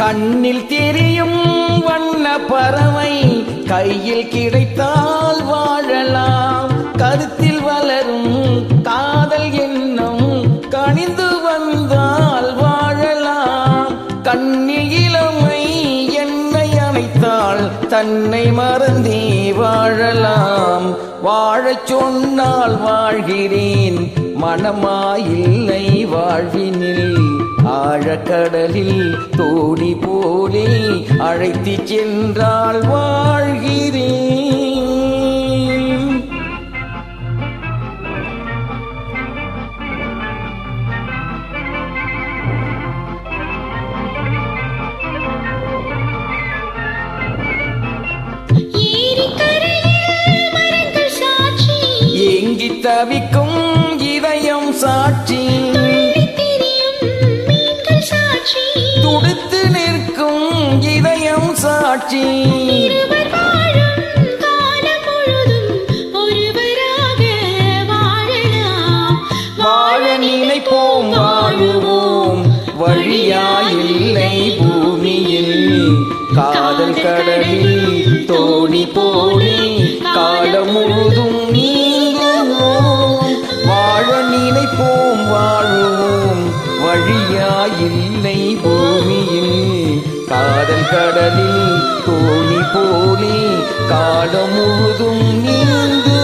கண்ணில் தெரியும் வண்ண பறவை கையில் கிடைத்தால் வாழலாம். கருத்தில் வளரும் காதல் எண்ணம் கனிந்து வந்தால் வாழலாம். கண்ணில் இளமை என்னை அணைத்தால் தன்னை மறந்தே வாழலாம். வாழச் சொன்னால் வாழ்கிறேன், மனமாயில்லை வாழ்வினில். ஆழக்கடலில் தோணி போலே அழைத்து சென்றால் வாழ்கிறேன். ஏங்கி தவிக்கும் இதயம் சாட்சி, துடித்து நிற்கும் இதயம் சாட்சி. வாழ நினைப்போம் வாழுவோம், வழியாயில்லை பூமியில். காதல் கடலில் தோணி போலே காலம் முழுதும் நீங்குவோம். வாழ நினைப்போம் வாழுவோம், வழியாயில்லை பூமியில். காதல் கடலில் தோணி போலே காலம் முழுதும் நீங்கு